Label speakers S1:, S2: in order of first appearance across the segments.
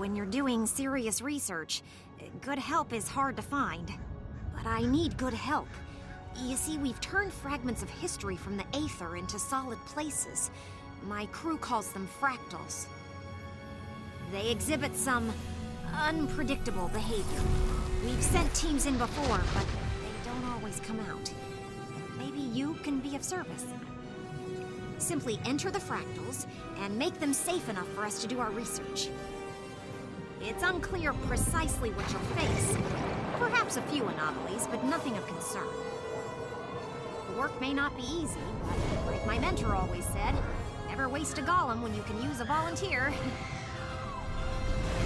S1: when you're doing serious research. Good help is hard to find. But I need good help. You see, we've turned fragments of history from the Aether into solid places. My crew calls them fractals. They exhibit some unpredictable behavior. We've sent teams in before, but they don't always come out. Maybe you can be of service. Simply enter the fractals and make them safe enough for us to do our research. It's unclear precisely what you'll face. Perhaps a few anomalies, but nothing of concern. The work may not be easy, but like my mentor always said, never waste a golem when you can use a volunteer.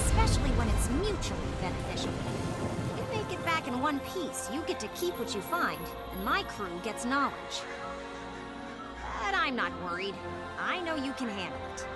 S1: Especially when it's mutually beneficial. If you make it back in one piece, you get to keep what you find, and my crew gets knowledge. But I'm not worried. I know you can handle it.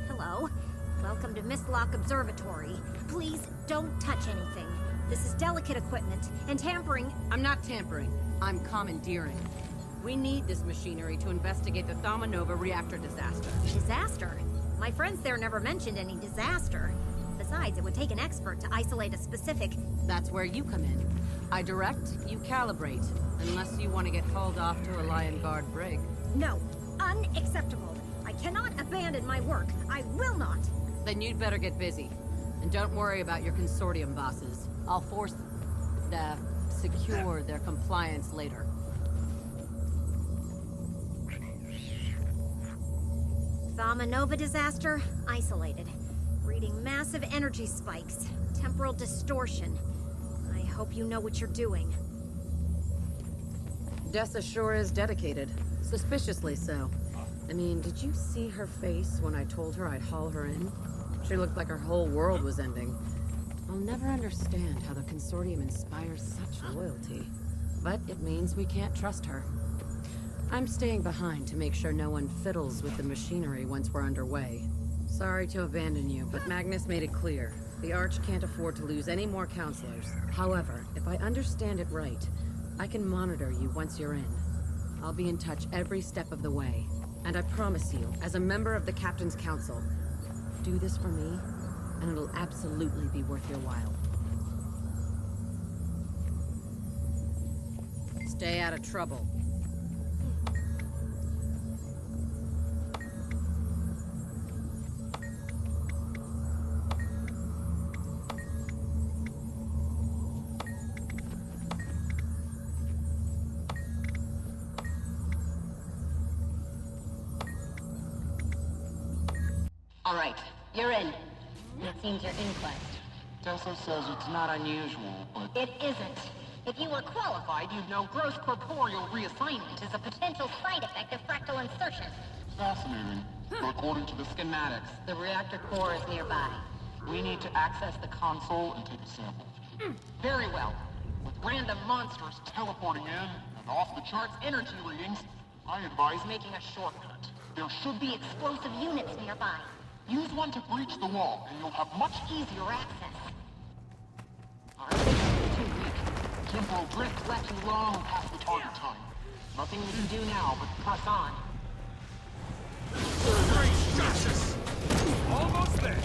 S1: Hello. Welcome to Mistlock Observatory. Please don't touch anything. This is delicate equipment, and tampering...
S2: I'm not tampering. I'm commandeering. We need this machinery to investigate the Thaumanova Reactor disaster.
S1: Disaster? My friends there never mentioned any disaster. Besides, it would take an expert to isolate a specific...
S2: That's where you come in. I direct, you calibrate. Unless you want to get hauled off to a Lion Guard brig.
S1: No. Unacceptable. I cannot abandon my work. I will not.
S2: Then you'd better get busy. And don't worry about your consortium bosses. I'll force secure their compliance later.
S1: Thaumanova disaster, isolated. Breeding massive energy spikes, temporal distortion. I hope you know what you're doing.
S2: Dessa sure is dedicated. Suspiciously so. I mean, did you see her face when I told her I'd haul her in? She looked like her whole world was ending. I'll never understand how the Consortium inspires such loyalty. But it means we can't trust her. I'm staying behind to make sure no one fiddles with the machinery once we're underway. Sorry to abandon you, but Magnus made it clear. The Arch can't afford to lose any more counselors. However, if I understand it right, I can monitor you once you're in. I'll be in touch every step of the way. And I promise you, as a member of the Captain's Council, do this for me, and it'll absolutely be worth your while. Stay out of trouble.
S3: All right, you're in. It seems your inquest.
S4: Dessa says it's not unusual, but...
S3: It isn't. If you were qualified, you'd know gross corporeal reassignment is a potential side effect of fractal insertion.
S4: Fascinating. But according to the schematics,
S3: The reactor core is nearby.
S4: we need to access the console and take a sample.
S3: Very well. With random monsters teleporting in and off-the-charts energy readings,
S4: I advise
S3: making a shortcut.
S4: there should
S3: Be explosive units nearby.
S4: use one to breach the wall, and you'll have much
S3: Easier access. Our signal's too weak.
S4: temporal drift
S3: Left too long past the
S4: target time.
S3: Nothing we can do now but press on.
S5: Almost there.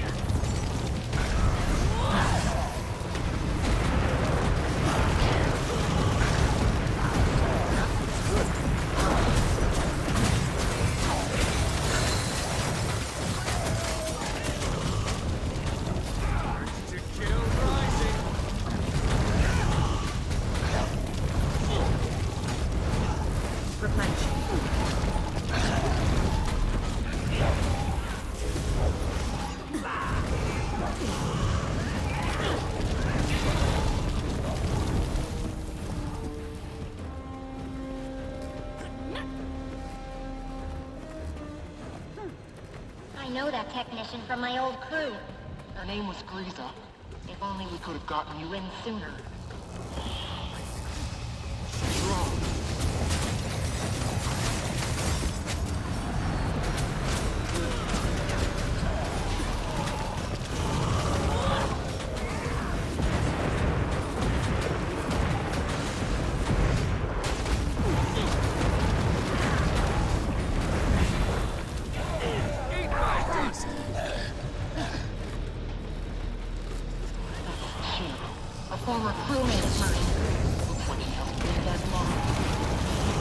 S5: To kill rising.
S3: I know that technician from my old crew.
S4: Her name was Griza. If only we could have gotten you in sooner. She's wrong.
S3: A former crewmate of mine. Looks like he hasn't been that long.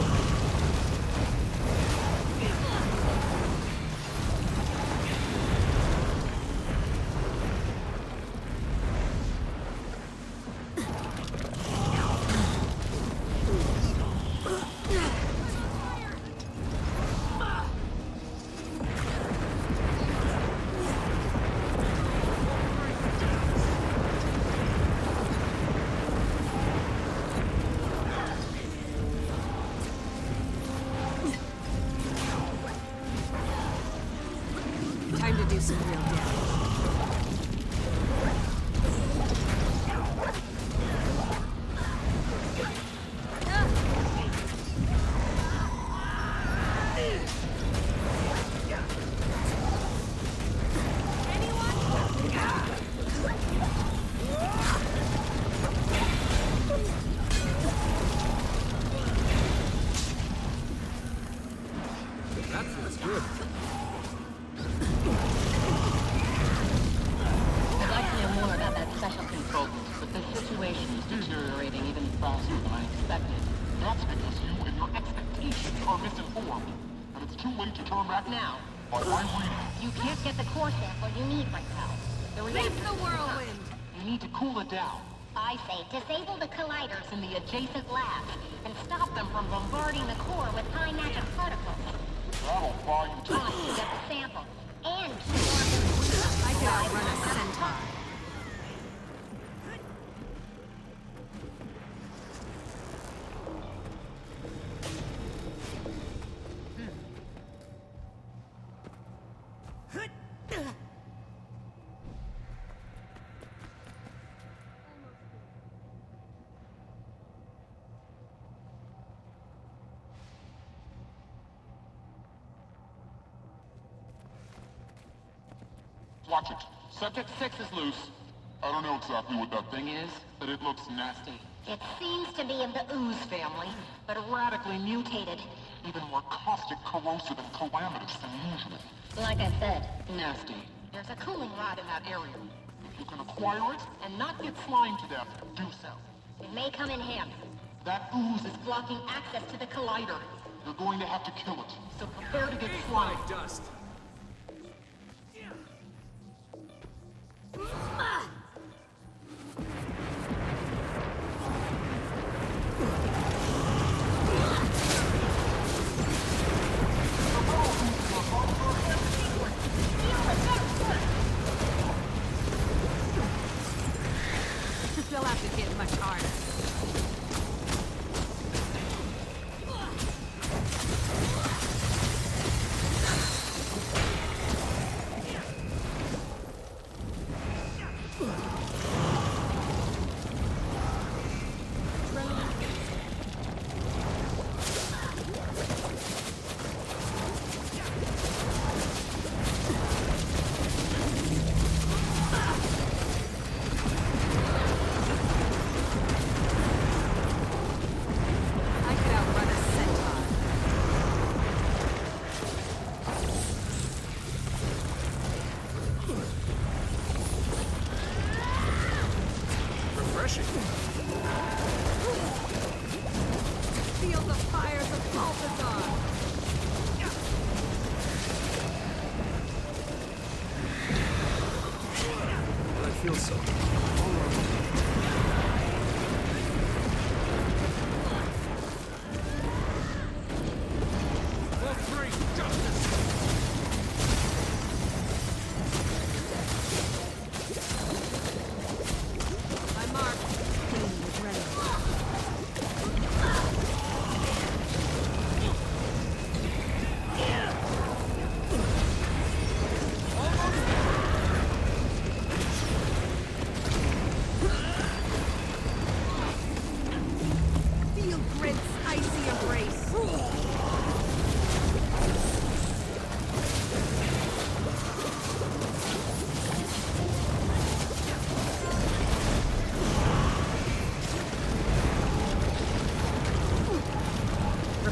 S2: Time to do some real damage.
S5: That feels good.
S3: I'd like to know more about that special consultant,
S4: But the situation is deteriorating even faster than I expected. That's because you and your expectations are misinformed. And it's too late to turn back
S3: now.
S4: By my reading,
S3: You can't get the core sample you need right now. The reactor.
S2: whirlwind!
S4: you need to cool it down.
S3: I say disable the colliders in the adjacent labs and stop them from bombarding the core with high magic particles.
S4: That'll buy you
S3: Time
S4: time.
S3: to get the sample and keep on
S2: I can outrun a centaur.
S4: Watch it. Subject 6 is loose. I don't know exactly what that thing is, but it looks nasty.
S3: It seems to be of the ooze family, but radically mutated.
S4: Even more caustic, corrosive, and calamitous than usual.
S3: Like I said,
S4: Nasty.
S3: there's a cooling rod in that area.
S4: If you can acquire it and not get slimed to death, do so.
S3: It may come in handy.
S4: That ooze is...
S3: Blocking access to the collider.
S4: You're going to have to kill it.
S3: So prepare to get
S5: My
S3: slimed.
S5: dust.
S2: They'll have to hit much harder.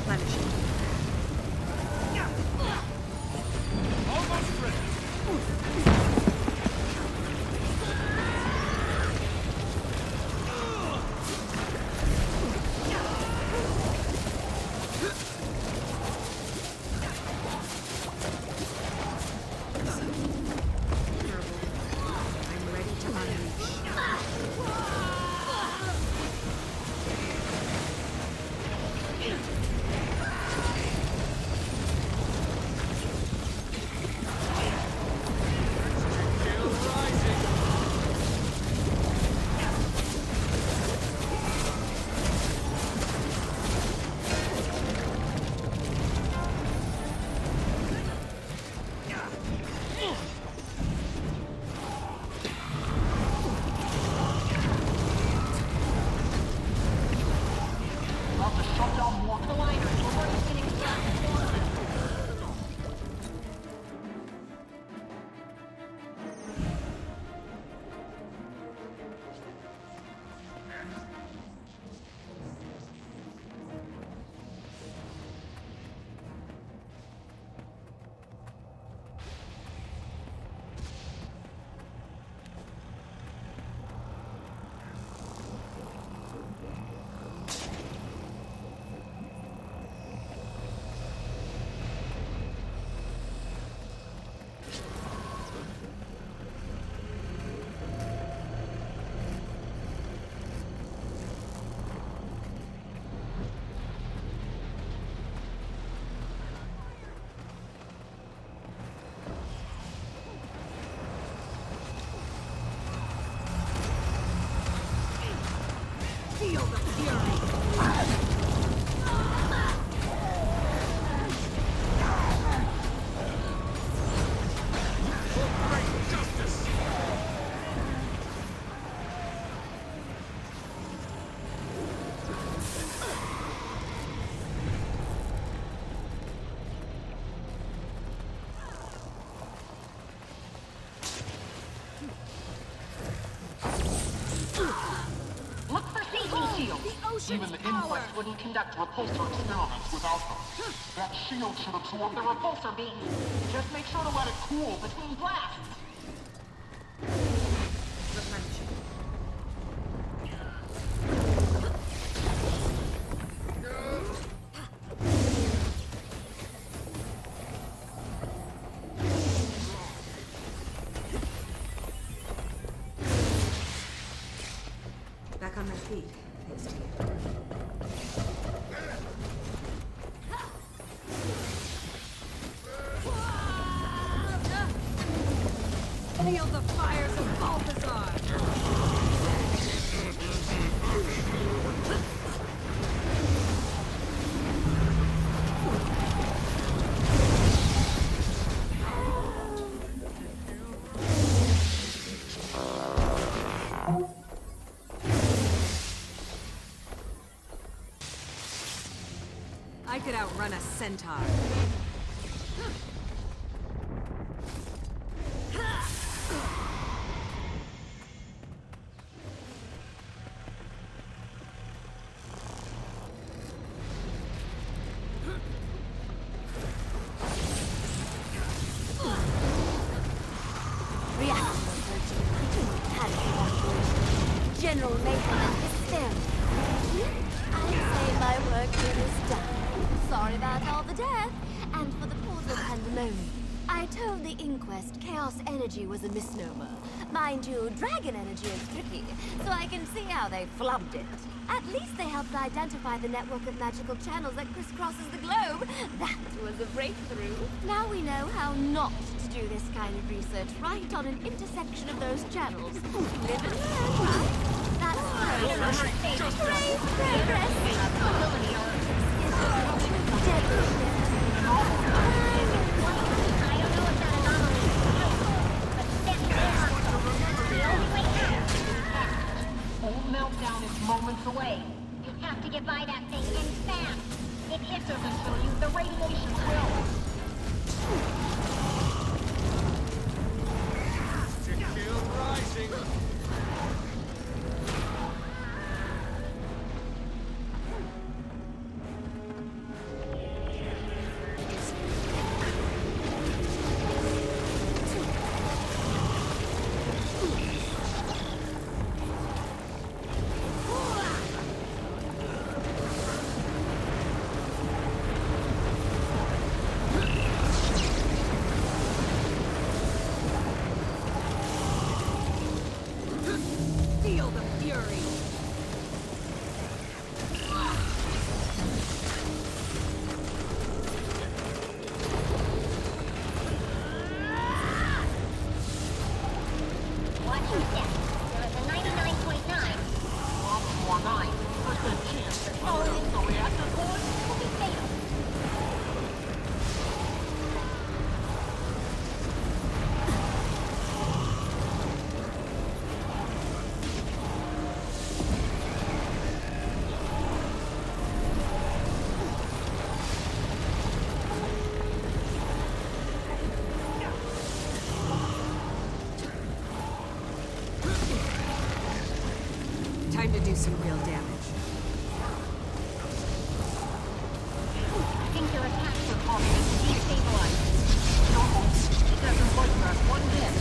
S2: Replenishing.
S5: Almost ready.
S2: I'm ready to unleash.
S5: Still rising.
S4: Have to shut down more colliders before you can extract more of it.
S2: Feel the fury!
S5: For great justice.
S3: Look for safety shields.
S4: Even the Inquest wouldn't conduct repulsor experiments without them. That shield should absorb
S3: The repulsor beam. Just make sure to let it cool between blasts.
S2: Replenishing. Back on my feet, thanks to you. Feel the fires of Balthazar! I could outrun a centaur.
S6: General maintenance is failed. I'd say my work here is done. Sorry about all the death, and for the portal pandemonium. I told the Inquest chaos energy was a misnomer. Mind you, dragon energy is tricky, so I can see how they flubbed it. At least they helped identify the network of magical channels that crisscrosses the globe. That was a breakthrough. Now we know how not to do this kind of research right on an intersection of those channels. Live and learn, right? That's right. Great progress. Deadly.
S3: I don't know if that anomaly is true, but step back. The only way out.
S4: full meltdown is moments away.
S3: You have to get by that thing and fast. If it doesn't kill you, the radiation will.
S5: Still rising.
S4: The reactor core?
S3: Will be fatal.
S2: Time to do some real damage.
S3: I think your attacks are causing it to destabilize. No, it doesn't look us one bit.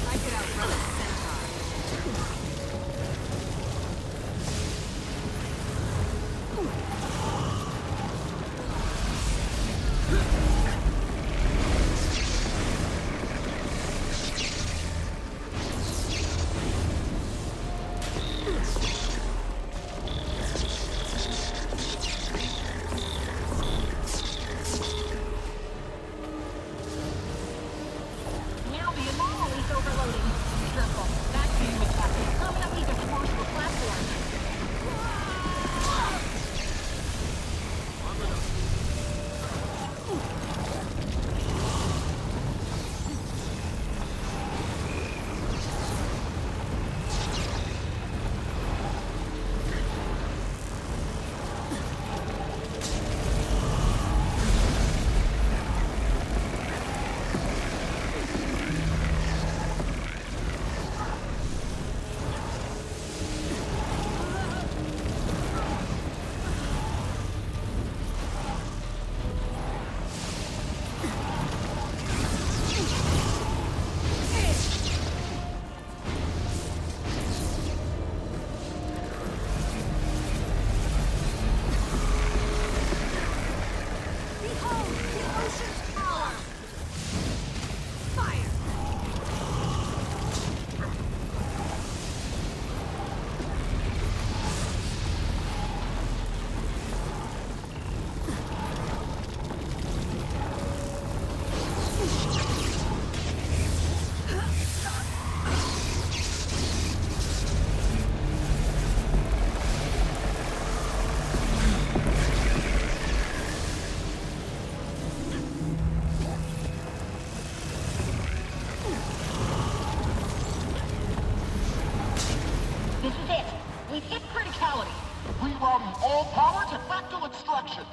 S2: I could outrun a centaur.
S3: Now the anomaly's overloading. Careful, that beam attack will permanently disperse the platform. This is it. We've hit criticality.
S4: Rerouting all power to fractal extraction.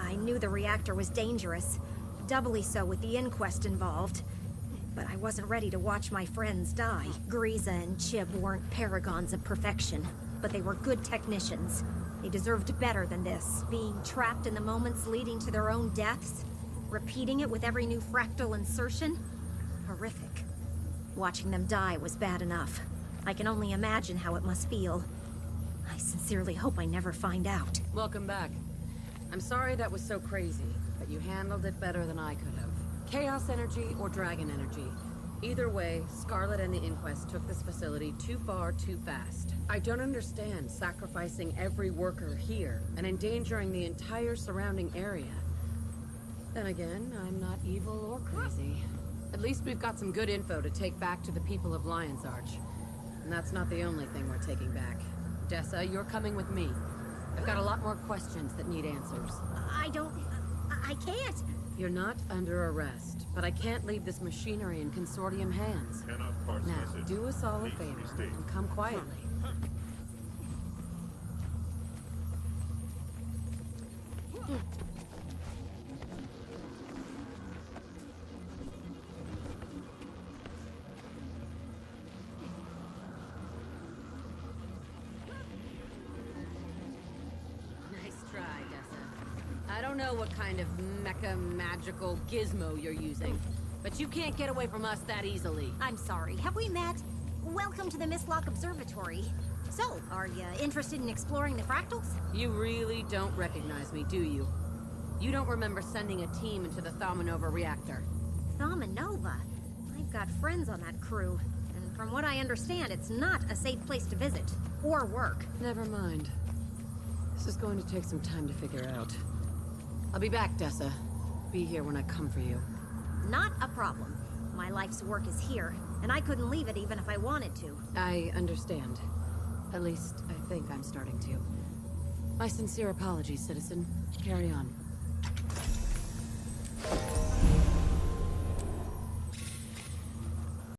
S1: I knew the reactor was dangerous, doubly so with the inquest involved. But I wasn't ready to watch my friends die. Griza and Chib weren't paragons of perfection, but they were good technicians. They deserved better than this, being trapped in the moments leading to their own deaths, repeating it with every new fractal insertion. Horrific. Watching them die was bad enough. I can only imagine how it must feel. I sincerely hope I never find out.
S2: Welcome back. I'm sorry that was so crazy, but you handled it better than I could have. Chaos energy or dragon energy. Either way, Scarlet and the Inquest took this facility too far, too fast. I don't understand sacrificing every worker here and endangering the entire surrounding area. Then again, I'm not evil or crazy. At least we've got some good info to take back to the people of Lion's Arch. And that's not the only thing we're taking back. Dessa, you're coming with me. I've got a lot more questions that need answers.
S1: I can't.
S2: You're not under arrest, but I can't leave this machinery in Consortium hands. Now, do us all a favor and come quietly. Nice try, Dessa. I don't know what kind of mecha magical gizmo you're using, but you can't get away from us that easily.
S1: I'm sorry, have we met? Welcome to the Mistlock Observatory. So, are you interested in exploring the fractals?
S2: You really don't recognize me, do you? You don't remember sending a team into the Thaumanova Reactor.
S1: Thaumanova? I've got friends on that crew, and from what I understand, it's not a safe place to visit, or work.
S2: Never mind. This is going to take some time to figure out. I'll be back, Dessa. Be here when I come for you.
S1: Not a problem. My life's work is here, and I couldn't leave it even if I wanted to.
S2: I understand. At least, I think I'm starting to. My sincere apologies, citizen. Carry on.